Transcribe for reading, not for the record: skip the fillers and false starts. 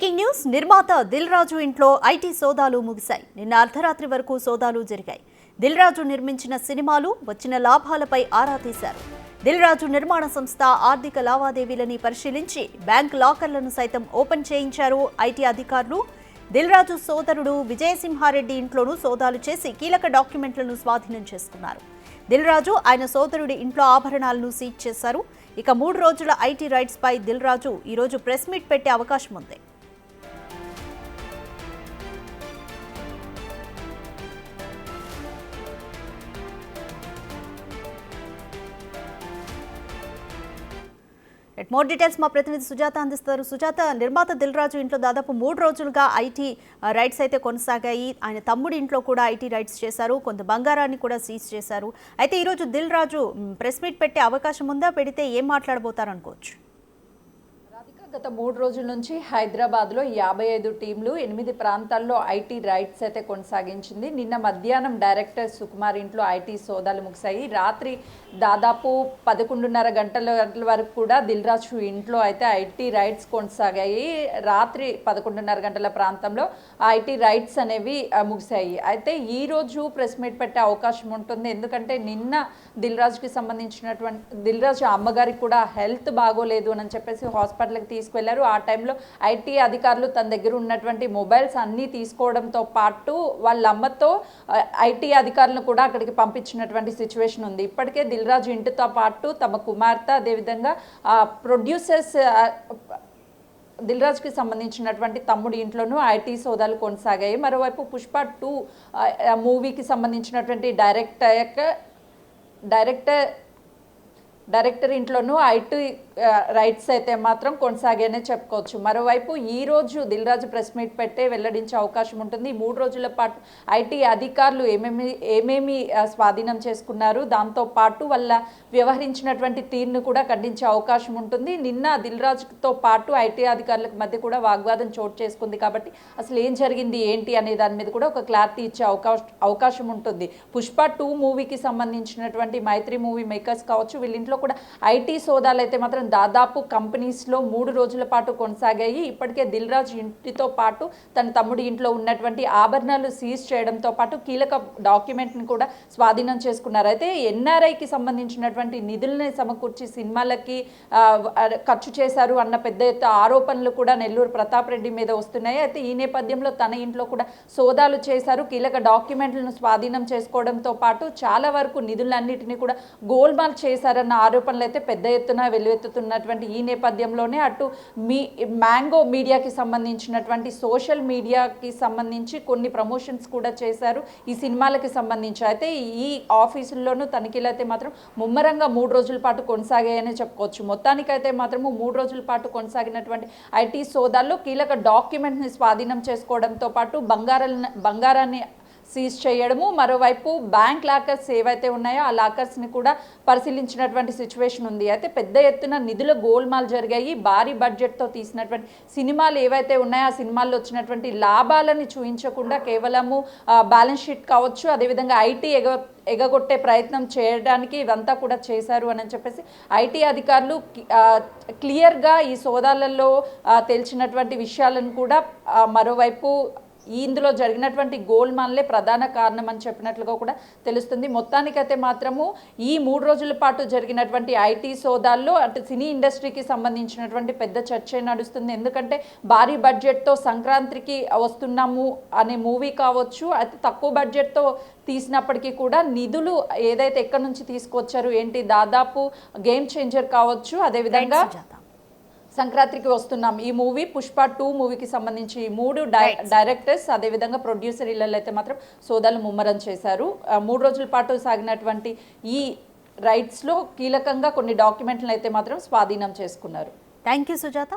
Breaking news నిర్మాత దిల్ రాజు ఇంట్లో IT సోదాలు ముగిశాయి. నిన్న అర్ధరాత్రి వరకు సోదాలు జరిగాయి. దిల్ రాజు నిర్మించిన సినిమాలు వచ్చిన లాభాలపై ఆరా తీశారు. దిల్ రాజు నిర్మాణ సంస్థ ఆర్థిక లావాదేవీలని పరిశీలించి బ్యాంక్ లాకర్లను సైతం ఓపెన్ చేయించారు ఐటీ అధికారులు. దిల్ రాజు సోదరుడు విజయసింహారెడ్డి ఇంట్లోనూ సోదాలు చేసి కీలక డాక్యుమెంట్లను స్వాధీనం చేసుకున్నారు. దిల్ రాజు ఆయన సోదరుడి ఇంట్లో ఆభరణాలను సీజ్ చేశారు. ఇక 3 రోజుల ఐటీ రైట్స్ పై దిల్ రాజు ఈరోజు ప్రెస్ మీట్ పెట్టే అవకాశం ఉంది. మోర్ డీటెయిల్స్ మా ప్రతినిధి సుజాత అందిస్తారు. సుజాత, నిర్మాత దిల్ రాజు ఇంట్లో దాదాపు 3 రోజులుగా ఐటీ రైట్స్ అయితే కొనసాగాయి. ఆయన తమ్ముడి ఇంట్లో కూడా ఐటీ రైట్స్ చేశారు. కొంత బంగారాన్ని కూడా సీజ్ చేశారు. అయితే ఈరోజు దిల్ రాజు ప్రెస్ మీట్ పెట్టే అవకాశం ఉందా? పెడితే ఏం మాట్లాడబోతారు అనుకోవచ్చు? గత 3 రోజుల నుంచి హైదరాబాద్లో 55 టీంలు 8 ప్రాంతాల్లో ఐటీ రైట్స్ అయితే కొనసాగించింది. నిన్న మధ్యాహ్నం డైరెక్టర్ సుకుమార్ ఇంట్లో ఐటీ సోదాలు ముగిశాయి. రాత్రి దాదాపు 11:30 గంటల వరకు కూడా దిల్ రాజు ఇంట్లో అయితే ఐటీ రైట్స్ కొనసాగాయి. రాత్రి 11:30 గంటల ప్రాంతంలో ఐటీ రైట్స్ అనేవి ముగిశాయి. అయితే ఈరోజు ప్రెస్ మీట్ పెట్టే అవకాశం ఉంటుంది. ఎందుకంటే నిన్న దిల్ రాజుకి సంబంధించినటువంటి దిల్ రాజు అమ్మగారికి కూడా హెల్త్ బాగోలేదు అని చెప్పేసి హాస్పిటల్కి తీసుకువెళ్లారు. ఆ టైంలో ఐటీ అధికారులు తన దగ్గర ఉన్నటువంటి మొబైల్స్ అన్నీ తీసుకోవడంతో పాటు వాళ్ళ అమ్మతో ఐటీ అధికారులను కూడా అక్కడికి పంపించినటువంటి సిచ్యువేషన్ ఉంది. ఇప్పటికే దిల్ రాజు ఇంటితో పాటు తమ కుమార్తె అదేవిధంగా ప్రొడ్యూసర్స్ దిల్ రాజుకి సంబంధించినటువంటి తమ్ముడి ఇంట్లోనూ ఐటీ సోదాలు కొనసాగాయి. మరోవైపు పుష్ప 2 మూవీకి సంబంధించినటువంటి డైరెక్టర్ ఇంట్లోనూ ఐటీ రైట్స్ అయితే మాత్రం కొనసాగాయనే చెప్పుకోవచ్చు. మరోవైపు ఈరోజు దిల్ రాజు ప్రెస్ మీట్ పెట్టే వెల్లడించే అవకాశం ఉంటుంది. 3 రోజుల పాటు ఐటీ అధికారులు ఏమేమి స్వాధీనం చేసుకున్నారు, దాంతోపాటు వాళ్ళ వ్యవహరించినటువంటి తీరును కూడా ఖండించే అవకాశం ఉంటుంది. నిన్న దిల్ రాజుతో పాటు ఐటీ అధికారులకు మధ్య కూడా వాగ్వాదం చోటు చేసుకుంది. కాబట్టి అసలు ఏం జరిగింది ఏంటి అనే దాని మీద కూడా ఒక క్లారిటీ ఇచ్చే అవకాశం ఉంటుంది. పుష్ప 2 మూవీకి సంబంధించినటువంటి మైత్రి మూవీ మేకర్స్ కావచ్చు, వీళ్ళింట్లో కూడా ఐటీ సోదాలు అయితే మాత్రం దాదాపు కంపెనీస్లో 3 రోజుల పాటు కొనసాగాయి. ఇప్పటికే దిల్ రాజు ఇంటితో పాటు తన తమ్ముడి ఇంట్లో ఉన్నటువంటి ఆభరణాలు సీజ్ చేయడంతో పాటు కీలక డాక్యుమెంట్ని కూడా స్వాధీనం చేసుకున్నారు. అయితే ఎన్ఆర్ఐకి సంబంధించినటువంటి నిధుల్ని సమకూర్చి సినిమాలకి ఖర్చు చేశారు అన్న పెద్ద ఎత్తున ఆరోపణలు కూడా నెల్లూరు ప్రతాప్ రెడ్డి మీద వస్తున్నాయి. అయితే ఈ నేపథ్యంలో తన ఇంట్లో కూడా సోదాలు చేశారు. కీలక డాక్యుమెంట్లను స్వాధీనం చేసుకోవడంతో పాటు చాలా వరకు నిధులన్నిటినీ కూడా గోల్మాల్ చేశారన్న ఆరోపణలు అయితే పెద్ద ఎత్తున వెల్లువెత్తుతున్నటువంటి ఈ నేపథ్యంలోనే అటు మ్యాంగో మీడియాకి సంబంధించినటువంటి సోషల్ మీడియాకి సంబంధించి కొన్ని ప్రమోషన్స్ కూడా చేశారు ఈ సినిమాలకి సంబంధించి. అయితే ఈ ఆఫీసుల్లోనూ తనిఖీలు అయితే మాత్రం ముమ్మరంగా 3 రోజుల పాటు కొనసాగాయని చెప్పుకోవచ్చు. మొత్తానికైతే మాత్రము 3 రోజుల పాటు కొనసాగినటువంటి ఐటీ సోదాల్లో కీలక డాక్యుమెంట్ని స్వాధీనం చేసుకోవడంతో పాటు బంగారాన్ని సీజ్ చేయడము, మరోవైపు బ్యాంక్ లాకర్స్ ఏవైతే ఉన్నాయో ఆ లాకర్స్ని కూడా పరిశీలించినటువంటి సిచ్యువేషన్ ఉంది. అయితే పెద్ద ఎత్తున నిధుల గోల్మాల్ జరిగాయి. భారీ బడ్జెట్తో తీసినటువంటి సినిమాలు ఏవైతే ఉన్నాయో ఆ సినిమాల్లో వచ్చినటువంటి లాభాలని చూపించకుండా కేవలము బ్యాలెన్స్ షీట్ కావచ్చు, అదేవిధంగా ఐటీ ఎగగొట్టే ప్రయత్నం చేయడానికి ఇదంతా కూడా చేశారు అని చెప్పేసి ఐటీ అధికారులు క్లియర్గా ఈ సోదాలలో తెలిసినటువంటి విషయాలను కూడా మరోవైపు ఇందులో జరిగినటువంటి గోల్మాల్లే ప్రధాన కారణం అని చెప్పినట్లుగా కూడా తెలుస్తుంది. మొత్తానికైతే మాత్రము ఈ 3 రోజుల పాటు జరిగినటువంటి ఐటీ సోదాల్లో అటు సినీ ఇండస్ట్రీకి సంబంధించినటువంటి పెద్ద చర్చ నడుస్తుంది. ఎందుకంటే భారీ బడ్జెట్తో సంక్రాంతికి వస్తున్నాము అనే మూవీ కావచ్చు, అతి తక్కువ బడ్జెట్తో తీసినప్పటికీ కూడా నిధులు ఏదైతే ఎక్కడి నుంచి తీసుకొచ్చారు ఏంటి, దాదాపు గేమ్ చేంజర్ కావచ్చు, అదేవిధంగా సంక్రాంతికి వస్తున్నాం ఈ మూవీ పుష్ప 2 మూవీకి సంబంధించి 3 డైరెక్టర్స్ అదేవిధంగా ప్రొడ్యూసర్ ఇళ్ళల్లో అయితే మాత్రం సోదాలు ముమ్మరం చేశారు. 3 రోజుల పాటు సాగినటువంటి ఈ రైట్స్లో కీలకంగా కొన్ని డాక్యుమెంట్లను అయితే మాత్రం స్వాధీనం చేసుకున్నారు. Thank you Sujatha.